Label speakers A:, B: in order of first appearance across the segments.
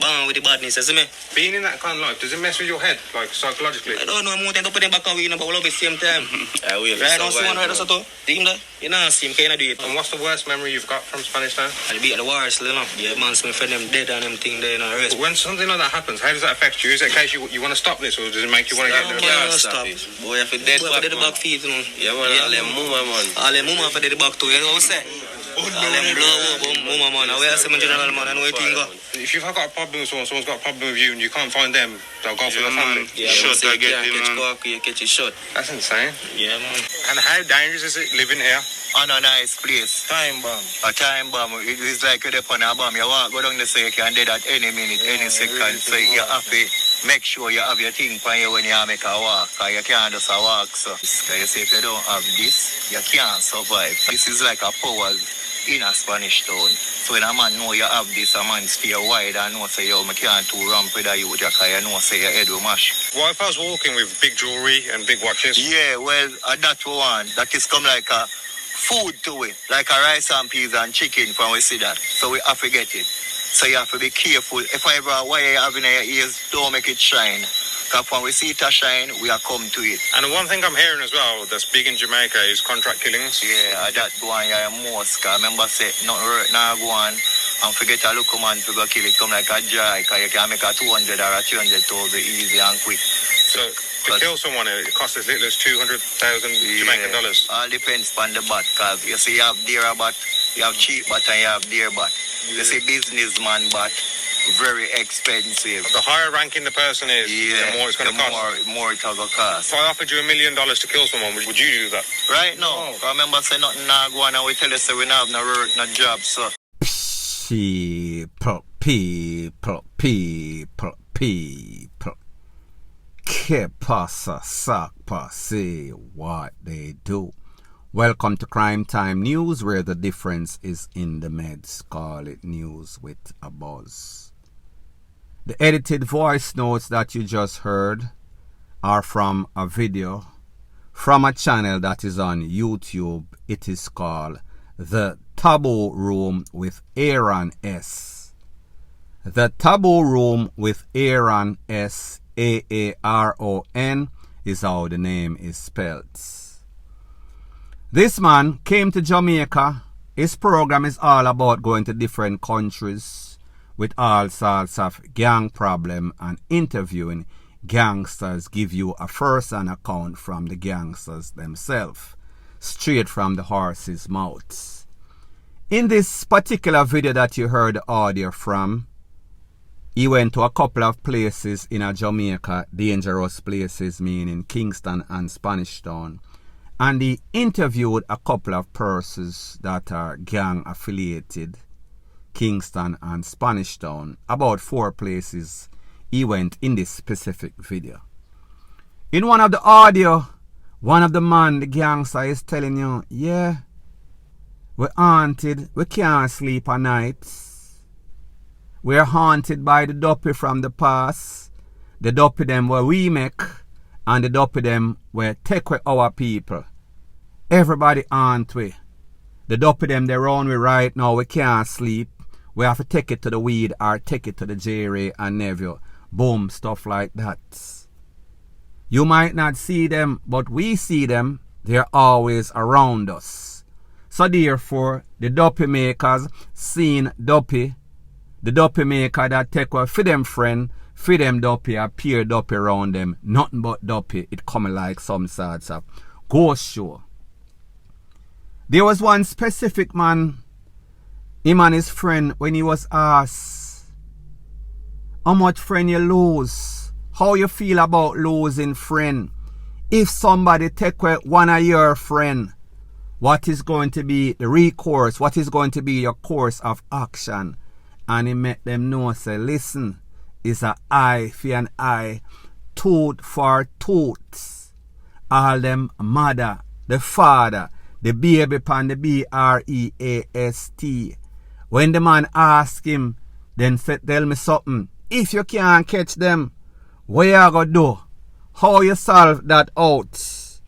A: Born with the badness, you see me?
B: Being in that kind of life, does it mess with your head, like psychologically?
A: I don't know, I'm going to put them back away, but we'll be same time.
C: I will.
A: Right now, see one right also too. Team that, you know, same kind of do it.
B: And what's the worst memory you've got from Spanish Town?
A: I'll be at the wars, you know. Yeah, man, some friend them dead and them thing there, you know. Rest.
B: When something like that happens, how does that affect you? Is it a case you want to stop this, or does it make you want to get
A: into the stop?
C: Boy, if it dead
A: back feet, you know.
C: Yeah, man, all them mama, man.
A: All them mama for the back too, you know what I'm saying? All them blow up, mama, man. I wear some general, man, and we think go.
B: If you've got a problem with someone's got a problem with you, and you can't find them, they'll go for the family.
C: Yeah, shot, I get him, man. You catch a shot.
B: That's insane.
A: Yeah, man.
B: And how dangerous is it living here?
D: On a nice place.
A: Time bomb.
D: A time bomb. It is like you're on a bomb. You walk go down the so you can dead at any minute, any second. So you have to make sure you have your thing for you when you make a walk. Because you can't just walk. So because you say if you don't have this, you can't survive. This is like a power in a Spanish town. So when a man know you have this, a man stay wide and know say yo, I can't too ramp with a youth because you know say your head will mash.
B: What if I was walking with big jewelry and big watches?
D: Yeah, well, that one, that is come like a food to it, like a rice and peas and chicken when we see that. So we have to get it. So you have to be careful. If I ever wire you have in your ears, don't make it shine. Because when we see it shine, we are come to it.
B: And one thing I'm hearing as well that's big in Jamaica is contract killings.
D: Yeah, that one yeah most. Because remember say, nothing work now go on and forget a local man to go kill it. Come like a joy, because you can make a 200 or a 300,000 easy and quick.
B: So to kill someone, it costs as little as 200,000 Jamaican dollars.
D: All depends on the bat. Because you see you have dear bat, you have cheap bat and you have dear bat. You see businessman bat, very expensive.
B: The higher ranking the person is, the more it's going to cost.
D: More it will cost.
B: If I offered you $1 million to kill someone, would you do that?
D: Right now, remember say nothing now go on and we tell you say we don't have no work, no job, so.
E: People. Que pasa, sakpa, say what they do. Welcome to Crime Time News, where the difference is in the meds. Call it news with a buzz. The edited voice notes that you just heard are from a video from a channel that is on YouTube. It is called The Taboo Room with Aaron S. The Taboo Room with Aaron S. Aaron is how the name is spelled. This man came to Jamaica. His program is all about going to different countries with all sorts of gang problem and interviewing gangsters, give you a first-hand account from the gangsters themselves, straight from the horse's mouths. In this particular video that you heard the audio from, he went to a couple of places in Jamaica, dangerous places, meaning Kingston and Spanish Town. And he interviewed a couple of persons that are gang affiliated, Kingston and Spanish Town. About 4 places he went in this specific video. In one of the audio, one of the man, the gangster, is telling you, yeah, we're haunted, we can't sleep at night. We're haunted by the dopey from the past. The dopey them where we make, and the dopey them where take away our people. Everybody haunt we. The dopey them they run we right now, we can't sleep. We have to take it to the weed or take it to the Jerry and Neville. Boom, stuff like that. You might not see them, but we see them. They're always around us. So therefore, the dopey makers seen dopey. The dopey maker that take away for them friend, for them dopey, appear dopey around them. Nothing but dopey. It coming like some sorts of ghost show. There was one specific man, him and his friend, when he was asked, how much friend you lose? How you feel about losing friend? If somebody take away one of your friend, what is going to be the recourse? What is going to be your course of action? And he make them know, say, listen, it's an eye for an eye, tooth for tooth. All them mother, the father, the baby pan the BREAST. When the man ask him, then say, tell me something. If you can't catch them, what you gonna do? How you solve that out?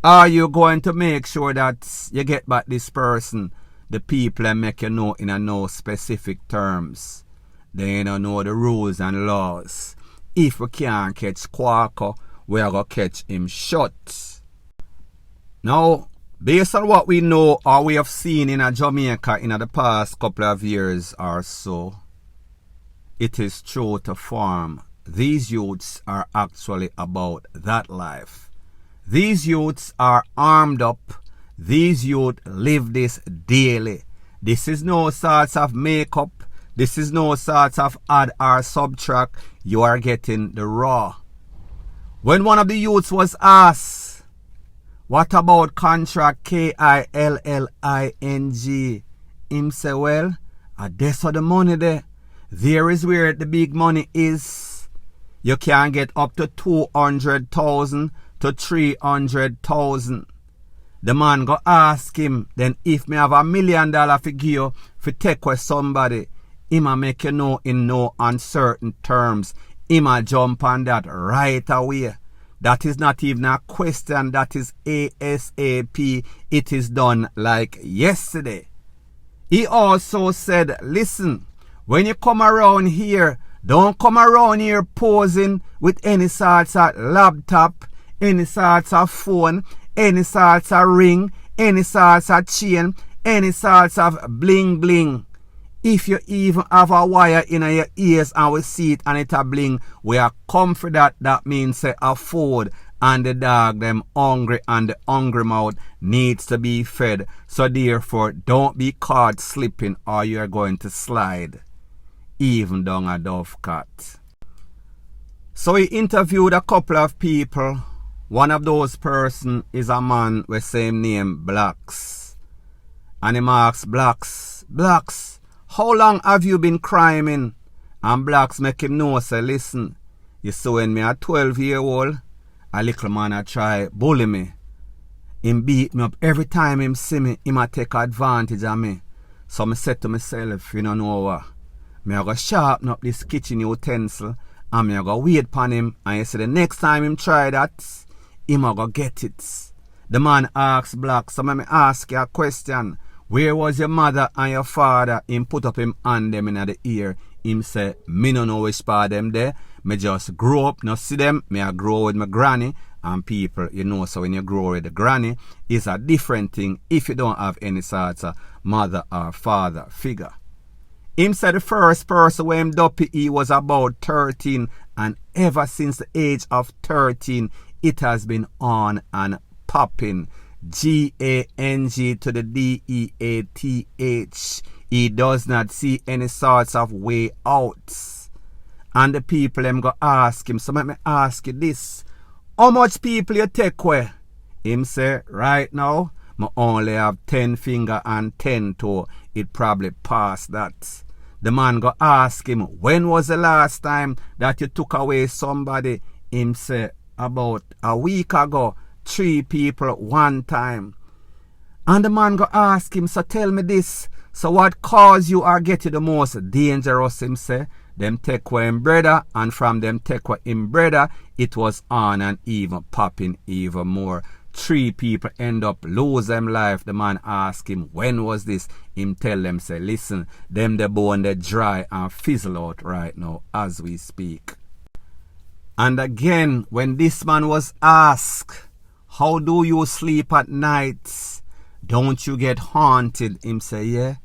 E: Are you going to make sure that you get back this person? The people and make you know in a no specific terms. they don't know the rules and laws. If we can't catch Quacker, we are going to catch him short. Now, based on what we know or we have seen in Jamaica in the past couple of years or so, it is true to form. These youths are actually about that life. These youths are armed up. These youths live this daily. This is no sorts of makeup. This is no sorts of add or subtract. You are getting the raw. When one of the youths was asked, what about contract KILLING? Him say, well, that's how the money there. There is where the big money is. You can get up to 200,000 to 300,000. The man go ask him, then if me have $1 million for give you, for take with somebody, him a make you know in no uncertain terms. Him a jump on that right away. That is not even a question, that is ASAP. It is done like yesterday. He also said, listen, when you come around here, don't come around here posing with any sorts of laptop, any sorts of phone, any sorts of ring, any sorts of chain, any sorts of bling bling. If you even have a wire in your ears and we see it and it a bling, we are confident that means say a food and the dog them hungry and the hungry mouth needs to be fed. So therefore don't be caught slipping or you are going to slide even down a dovecot. So he interviewed a couple of people. One of those person is a man with same name, Blacks. And he asks Blacks, how long have you been criming? And Blacks make him know, say, listen, you see when me a 12-year-old, a little man a try bully me. Him beat me up every time him see me, him a take advantage of me. So I said to myself, you don't know what, me a go sharpen up this kitchen utensil and me a go wait upon him, and you see the next time him try that, him a go get it. The man asks Black, so let me ask you a question. Where was your mother and your father? Him put up him hand them in the ear. Him say, me no know which part them there. Me just grow up, not see them. Me a grow with my granny. And people, you know, so when you grow with the granny, it's a different thing if you don't have any sort of mother or father figure. Him said the first person when him duppy he was about 13, and ever since the age of 13, it has been on and popping. GANG to the DEATH. He does not see any sorts of way out. And the people them go ask him, so let me ask you this. How much people you take away? Him say, right now, I only have 10 finger and 10 toe. It probably past that. The man go ask him, when was the last time that you took away somebody? Him say, about a week ago. 3 people one time. And the man go ask him, so tell me this, so what cause you are getting the most dangerous? Him say, them take away him brother, and from them take away him brother, it was on and even popping even more. 3 people end up lose them life. The man ask him, when was this? Him tell them, say, listen, them the bone they dry and fizzle out right now as we speak. And again, when this man was asked, how do you sleep at night? Don't you get haunted? Him say, yeah,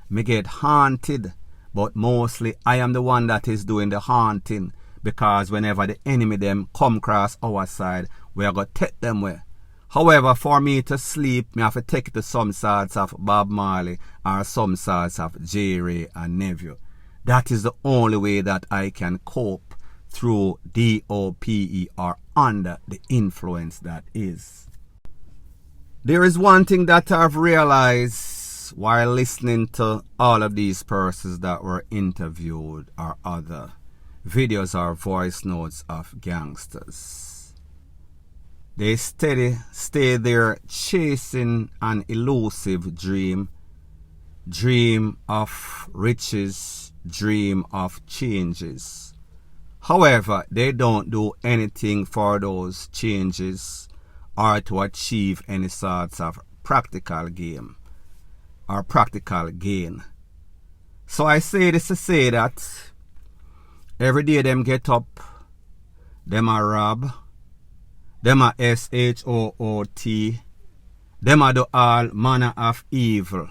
E: me get haunted. But mostly I am the one that is doing the haunting. Because whenever the enemy them come across our side, we are going to take them away. However, for me to sleep, me have to take it to some sorts of Bob Marley or some sorts of J. Ray and Nephew. That is the only way that I can cope through DOPE or under the influence that is. There is one thing that I've realized while listening to all of these persons that were interviewed or other videos or voice notes of gangsters. They stay there chasing an elusive dream of riches, dream of changes. However, they don't do anything for those changes or to achieve any sorts of practical gain or practical gain. So I say this to say that Every day them get up, them a rob, them a SHOOT, them a do all manner of evil.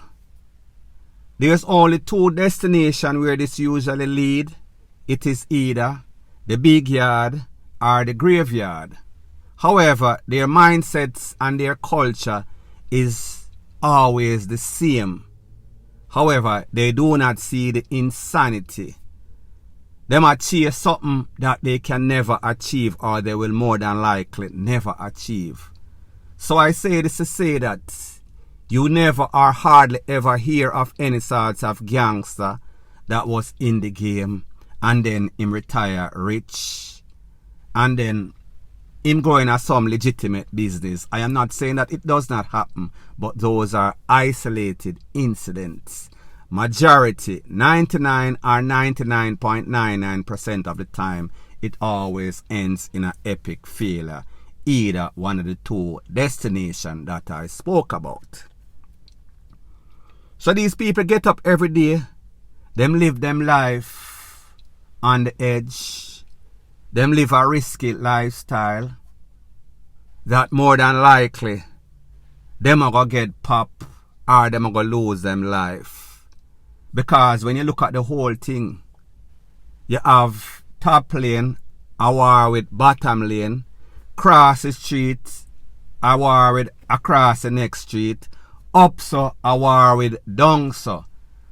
E: There's only two destinations where this usually lead. It is either the big yard or the graveyard. However, their mindsets and their culture is always the same. However, they do not see the insanity. Them achieve something that they can never achieve, or they will more than likely never achieve. So I say this to say that you never or hardly ever hear of any sorts of gangster that was in the game and then him retire rich and then him going at some legitimate business. I am not saying that it does not happen, but those are isolated incidents. Majority, 99 or 99.99% of the time, it always ends in an epic failure. Either one of the two destinations that I spoke about. So these people get up every day, them live them life on the edge, them live a risky lifestyle that more than likely them are going to get pop or them are going to lose them life. Because when you look at the whole thing, you have top lane, a war with bottom lane, cross the street, a war with across the next street, up so a war with down so.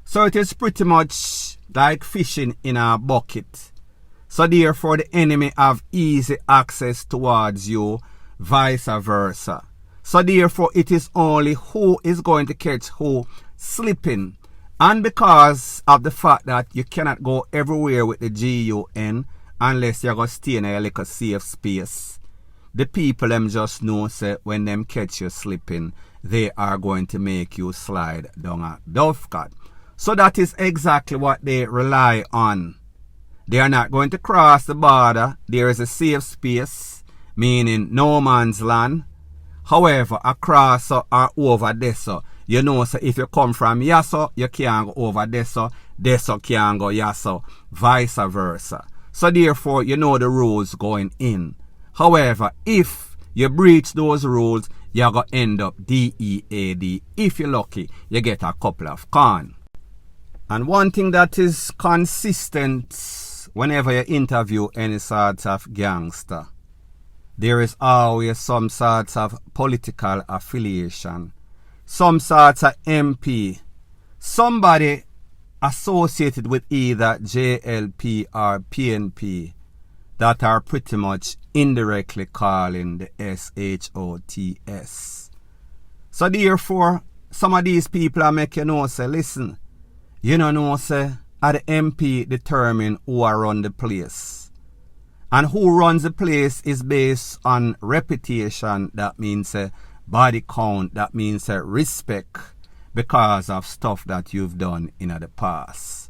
E: So it is pretty much like fishing in a bucket. So therefore the enemy have easy access towards you, vice versa. So therefore it is only who is going to catch who slipping. And because of the fact that you cannot go everywhere with the GUN unless you're going to stay in a little safe space, the people them just know say when them catch you slipping, they are going to make you slide down a dovecot. So that is exactly what they rely on. They are not going to cross the border. There is a safe space, meaning no man's land. However, across or over this, so you know, so if you come from Yasso, you can't go over Deso can't go Yasso, vice versa. So therefore, you know the rules going in. However, if you breach those rules, you're going to end up DEAD. If you're lucky, you get a couple of con. And one thing that is consistent whenever you interview any sort of gangster, there is always some sort of political affiliation. Some sorts of MP, somebody associated with either JLP or PNP that are pretty much indirectly calling the SHOTS. So therefore, some of these people are making you know, say, listen, you know, say, are the MP determine who are run the place. And who runs the place is based on reputation, that means body count, that means respect because of stuff that you've done in the past.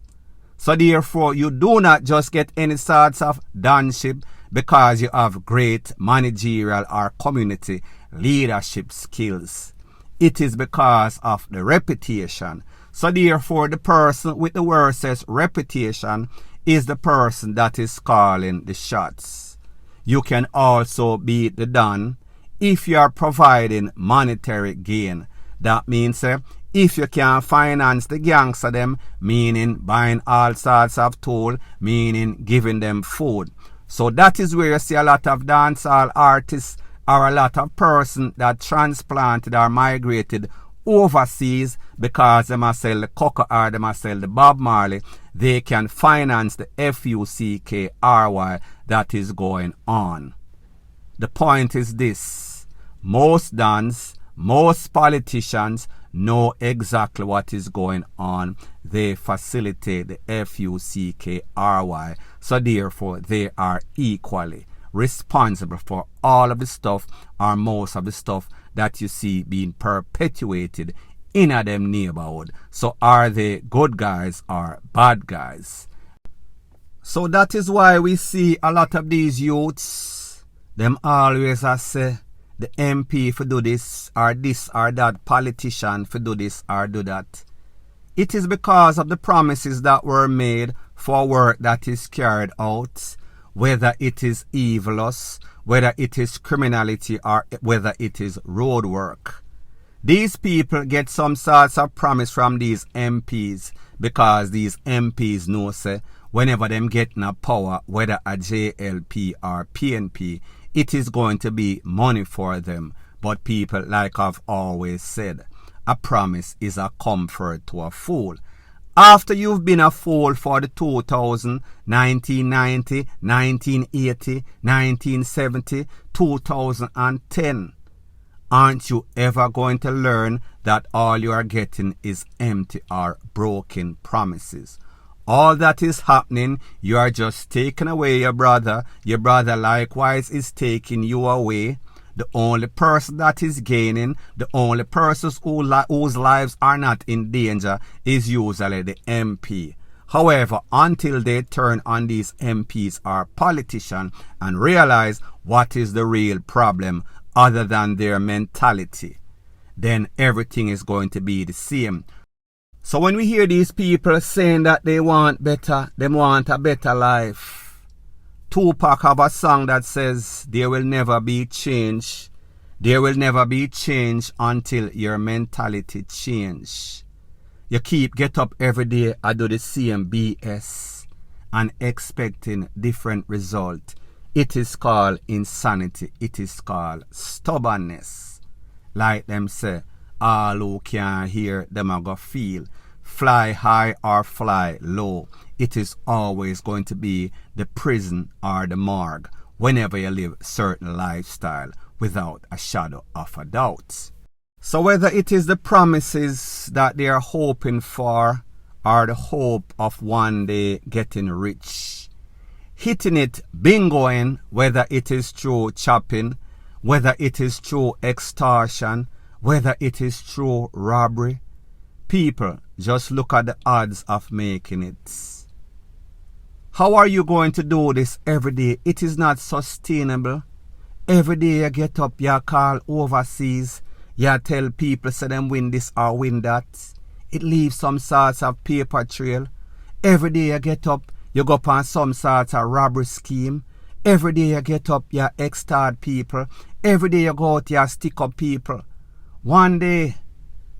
E: So therefore, you do not just get any sorts of donship because you have great managerial or community leadership skills. It is because of the reputation. So therefore, the person with the worstest reputation is the person that is calling the shots. You can also beat the Don if you are providing monetary gain. That means if you can finance the gangster them, meaning buying all sorts of tool, meaning giving them food. So that is where you see a lot of dancehall artists or a lot of person that transplanted or migrated overseas because they must sell the cocoa or they must sell the Bob Marley. They can finance the FUCKRY that is going on. The point is this: most dons, most politicians know exactly what is going on. They facilitate the FUCKRY. So therefore, they are equally responsible for all of the stuff or most of the stuff that you see being perpetuated in a them neighborhood. So are they good guys or bad guys? So that is why we see a lot of these youths, them always say the MP for do this or that, politician for do this or do that. It is because of the promises that were made for work that is carried out, whether it is evilous, whether it is criminality, or whether it is road work. These people get some sorts of promise from these MPs because these MPs know say whenever them getting a power, whether a JLP or PNP, it is going to be money for them. But people, like I've always said, a promise is a comfort to a fool. After you've been a fool for the 2000, 1990, 1980, 1970, 2010, aren't you ever going to learn that all you are getting is empty or broken promises? All that is happening, you are just taking away your brother. Your brother likewise is taking you away. The only person that is gaining, the only persons whose lives are not in danger is usually the MP. However, until they turn on these MPs or politicians and realize what is the real problem other than their mentality, then everything is going to be the same. So when we hear these people saying that they want better, they want a better life, Tupac have a song that says there will never be change. There will never be change until your mentality change. You get up every day and do the same BS and expecting different result. It is called insanity. It is called stubbornness. Like them say, all who can hear them are going to feel. Fly high or fly low. It is always going to be the prison or the morgue whenever you live a certain lifestyle without a shadow of a doubt. So whether it is the promises that they are hoping for or the hope of one day getting rich, hitting it, bingoing, whether it is through chopping, whether it is through extortion, whether it is through robbery, people, just look at the odds of making it. How are you going to do this every day? It is not sustainable. Every day you get up, you call overseas, you tell people say them win this or win that. It leaves some sorts of paper trail. Every day you get up, you go up on some sorts of robbery scheme. Every day you get up, you extort people. Every day you go out, you stick up people. One day,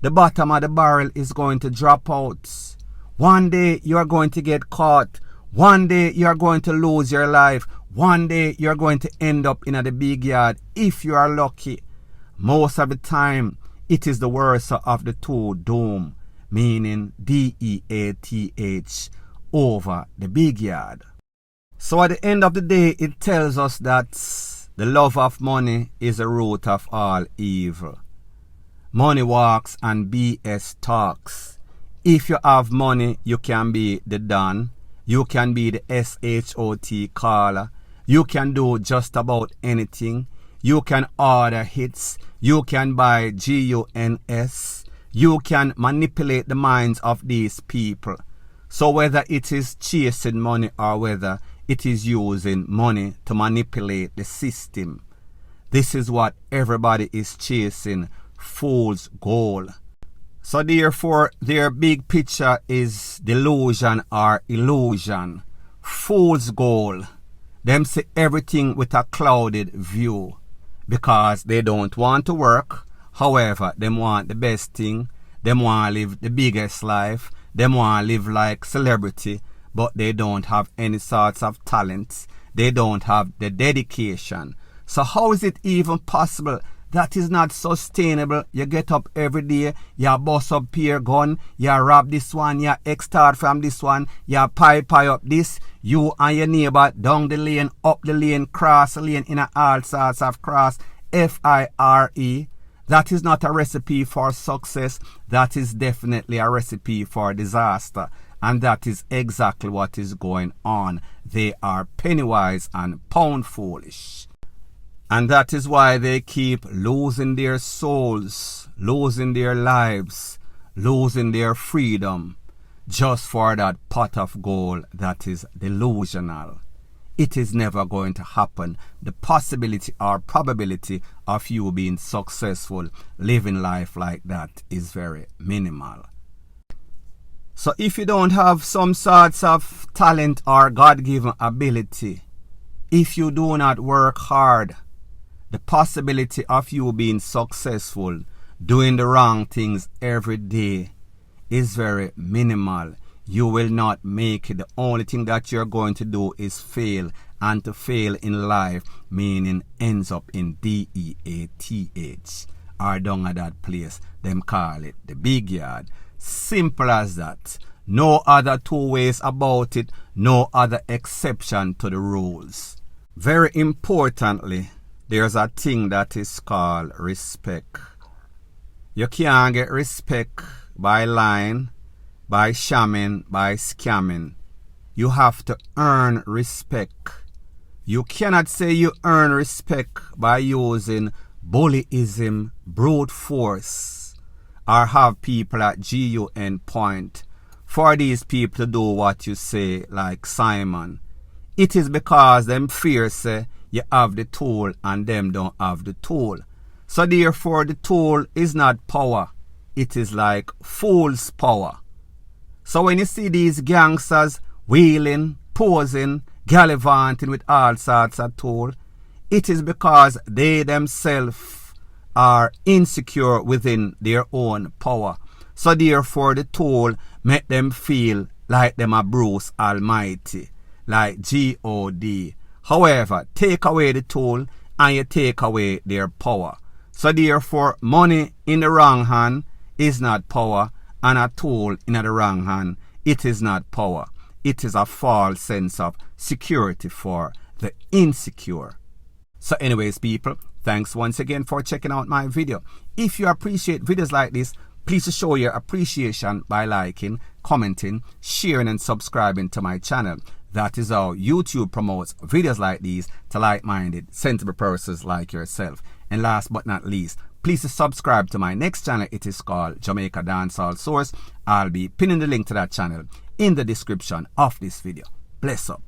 E: the bottom of the barrel is going to drop out. One day you are going to get caught. One day you are going to lose your life. One day you are going to end up in the big yard if you are lucky. Most of the time it is the worst of the two doom, meaning DEATH, over the big yard. So at the end of the day, it tells us that the love of money is the root of all evil. Money walks and BS talks. If you have money, you can be the Don. You can be the SHOT caller. You can do just about anything. You can order hits. You can buy GUNS. You can manipulate the minds of these people. So whether it is chasing money or whether it is using money to manipulate the system, this is what everybody is chasing, fool's goal. So therefore, their big picture is delusion or illusion. Fool's goal. Them see everything with a clouded view because they don't want to work. However, them want the best thing. Them want to live the biggest life. Them want to live like celebrity, but they don't have any sorts of talents. They don't have the dedication. So how is it even possible? That is not sustainable. You get up every day, you bust up your gun, you rob this one, you extort from this one, you pie up this, you and your neighbor down the lane, up the lane, cross the lane in all sorts of cross, FIRE. That is not a recipe for success. That is definitely a recipe for disaster. And that is exactly what is going on. They are penny-wise and pound-foolish. And that is why they keep losing their souls, losing their lives, losing their freedom, just for that pot of gold that is delusional. It is never going to happen. The possibility or probability of you being successful, living life like that is very minimal. So if you don't have some sorts of talent or God-given ability, if you do not work hard, the possibility of you being successful doing the wrong things every day is very minimal. You will not make it. The only thing that you're going to do is fail, and to fail in life meaning ends up in DEATH, or down at that place them call it the big yard. Simple as that. No other two ways about it, no other exception to the rules. Very importantly, there's a thing that is called respect. You can't get respect by lying, by shamming, by scamming. You have to earn respect. You cannot say you earn respect by using bullyism, brute force, or have people at GUN point for these people to do what you say, like Simon. It is because them fear say you have the tool and them don't have the tool. So therefore the tool is not power. It is like fool's power. So when you see these gangsters wheeling, posing, gallivanting with all sorts of tools, it is because they themselves are insecure within their own power. So therefore the tool make them feel like them a Bruce Almighty, like God. However, take away the tool and you take away their power. So therefore, money in the wrong hand is not power, and a tool in the wrong hand, it is not power. It is a false sense of security for the insecure. So anyways, people, thanks once again for checking out my video. If you appreciate videos like this, please show your appreciation by liking, commenting, sharing and subscribing to my channel. That is how YouTube promotes videos like these to like-minded, sensible persons like yourself. And last but not least, please subscribe to my next channel. It is called Jamaica Dancehall Source. I'll be pinning the link to that channel in the description of this video. Bless up.